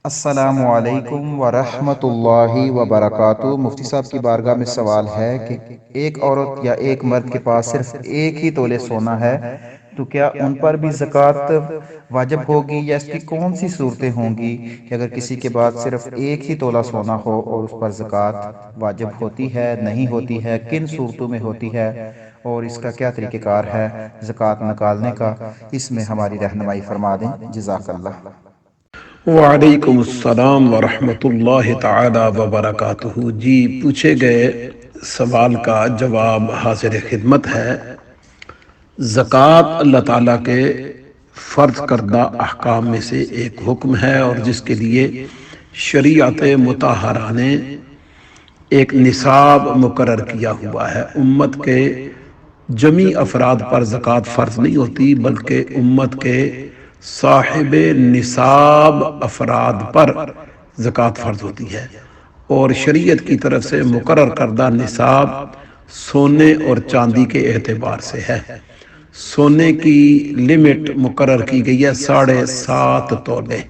السلام علیکم ورحمۃ اللہ وبرکاتہ۔ مفتی صاحب کی بارگاہ میں سوال ہے کہ ایک عورت یا ایک مرد کے پاس صرف ایک ہی تولے سونا ہے تو کیا ان پر بھی زکوٰۃ واجب ہوگی، یا اس کی کون سی صورتیں ہوں گی کہ اگر کسی کے پاس صرف ایک ہی تولہ سونا ہو اور اس پر زکوٰۃ واجب ہوتی ہے، نہیں ہوتی ہے، کن صورتوں میں ہوتی ہے، اور اس کا کیا طریقہ کار ہے زکوٰۃ نکالنے کا؟ اس میں ہماری رہنمائی فرما دیں، جزاک اللہ۔ وعلیکم السلام ورحمۃ اللہ تعالی وبرکاتہ۔ جی، پوچھے گئے سوال کا جواب حاضر خدمت ہے۔ زکوٰۃ اللہ تعالیٰ کے فرض کردہ احکام میں سے ایک حکم ہے، اور جس کے لیے شریعت مطہرہ نے ایک نصاب مقرر کیا ہوا ہے۔ امت کے جمیع افراد پر زکوٰۃ فرض نہیں ہوتی، بلکہ امت کے صاحب نصاب افراد پر زکوٰۃ فرض ہوتی ہے، اور شریعت کی طرف سے مقرر کردہ نصاب سونے اور چاندی کے اعتبار سے ہے۔ سونے کی لمٹ مقرر کی گئی ہے 7.5 تولے،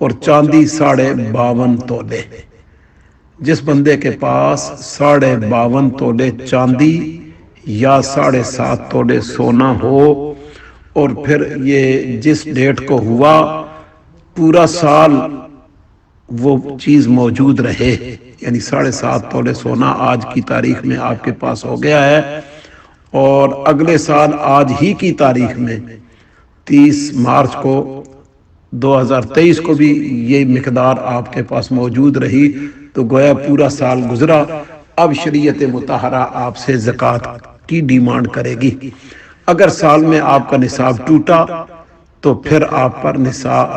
اور چاندی 52.5 تولے۔ جس بندے کے پاس 52.5 تولے چاندی یا 7.5 تولے سونا ہو، اور پھر یہ جس ڈیٹ کو ہوا پورا سال وہ چیز موجود رہے، یعنی 7.5 تولے سونا آج کی تاریخ میں آپ کے پاس ہو گیا ہے، اور اگلے سال آج ہی کی تاریخ میں 30 مارچ کو 2023 کو بھی یہ مقدار آپ کے پاس موجود رہی، تو گویا پورا سال گزرا۔ اب شریعت مطہرہ آپ سے زکوٰۃ کی ڈیمانڈ کرے گی۔ اگر سال میں آپ کا نصاب ٹوٹا تو پھر آپ پر نصاب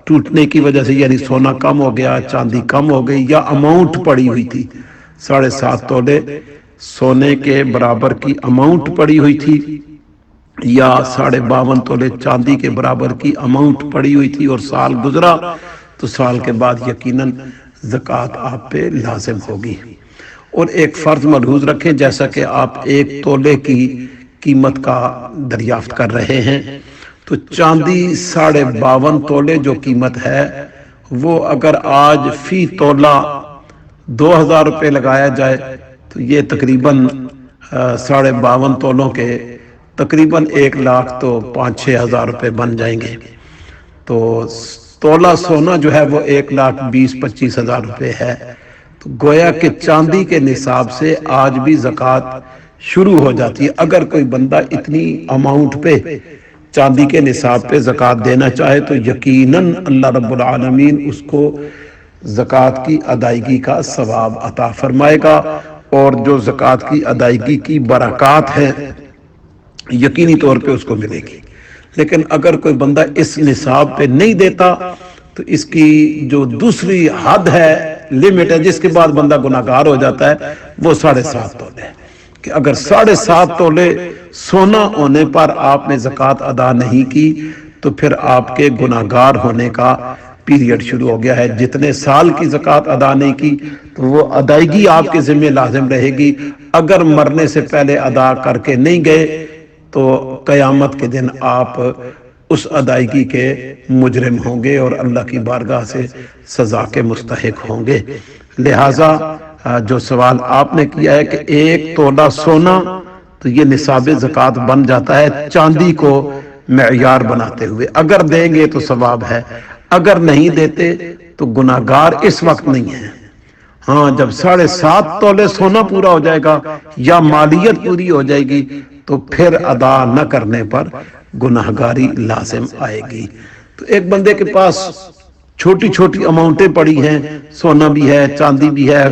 ٹوٹنے کی وجہ سے، یعنی سونا کم ہو گیا، چاندی کم ہو گئی، یا اماؤنٹ پڑی ہوئی تھی 7.5 تولے سونے کے برابر کی اماؤنٹ پڑی ہوئی تھی، یا 52.5 تولے چاندی کے برابر کی اماؤنٹ پڑی ہوئی تھی، اور سال گزرا، تو سال کے بعد یقیناً زکوٰۃ آپ پہ لازم ہوگی۔ اور ایک فرض ملحوظ رکھیں، جیسا کہ آپ 1 تولے کی قیمت کا دریافت کر رہے ہیں، تو چاندی 52.5 تولے جو قیمت ہے، وہ اگر آج فی تولہ 2000 روپے لگایا جائے تو یہ تقریباً 52.5 تولوں کے تقریباً 1 لاکھ تو 5-6 ہزار روپے بن جائیں گے۔ تو تولہ سونا جو ہے وہ 1,20,25 ہزار روپے ہے۔ تو گویا کہ چاندی کے نصاب سے آج بھی زکوٰۃ شروع ہو جاتی ہے۔ اگر کوئی بندہ اتنی اماؤنٹ پہ چاندی کے نصاب پہ زکوٰۃ دینا چاہے تو یقیناً اللہ رب العالمین اس کو زکوٰۃ کی ادائیگی کا ثواب عطا فرمائے گا، اور جو زکوٰۃ کی ادائیگی کی برکات ہیں یقینی طور پہ اس کو ملے گی۔ لیکن اگر کوئی بندہ اس نصاب پہ نہیں دیتا تو اس کی جو دوسری حد ہے، لمٹ ہے، جس کے بعد بندہ گناہگار ہو جاتا ہے، وہ 7.5 تولے ہے، کہ اگر 7.5 تولے سونا ہونے پر آپ نے زکوٰۃ ادا نہیں کی تو پھر آپ کے گناہگار ہونے کا پیریڈ شروع ہو گیا ہے۔ جتنے سال کی زکوٰۃ ادا نہیں کی تو وہ ادائیگی آپ کے ذمہ لازم رہے گی۔ اگر مرنے سے پہلے ادا کر کے نہیں گئے تو قیامت کے دن آپ اس ادائیگی کے مجرم ہوں گے، اور اللہ کی بارگاہ سے سزا کے مستحق ہوں گے۔ لہٰذا جو سوال آپ نے کیا ہے کہ 1 تولہ سونا، تو یہ نصاب زکوٰۃ بن جاتا ہے چاندی کو معیار بناتے ہوئے۔ اگر دیں گے تو ثواب ہے، اگر نہیں دیتے تو گناہگار اس وقت نہیں ہے۔ ہاں، جب 7.5 تولے سونا پورا ہو جائے گا یا مالیت پوری ہو جائے گی تو پھر ادا نہ کرنے پر گناہگاری لازم آئے گی۔ تو ایک بندے کے پاس چھوٹی چھوٹی اماؤنٹیں پڑی ہیں، سونا بھی ہے، چاندی بھی ہے،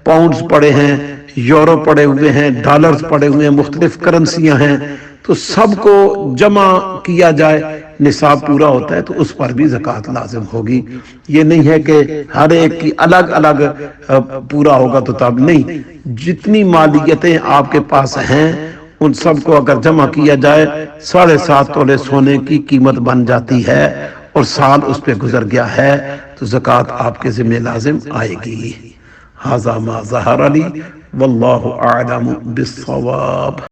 پاؤنڈز پڑے ہیں، یورو پڑے ہوئے ہیں، ڈالرز پڑے ہوئے ہیں، مختلف کرنسیاں ہیں، تو سب کو جمع کیا جائے، نصاب پورا ہوتا ہے تو اس پر بھی زکوٰۃ لازم ہوگی۔ یہ نہیں ہے کہ ہر ایک کی الگ الگ پورا ہوگا تو تب نہیں، جتنی مالیتیں آپ کے پاس ہیں ان سب کو اگر جمع کیا جائے 7.5 تولے سونے کی قیمت بن جاتی ہے، اور سال اس پہ گزر گیا ہے، تو زکوٰۃ آپ کے ذمہ لازم آئے گی۔ ھذا ما ظہر لی واللہ اعلم بالصواب۔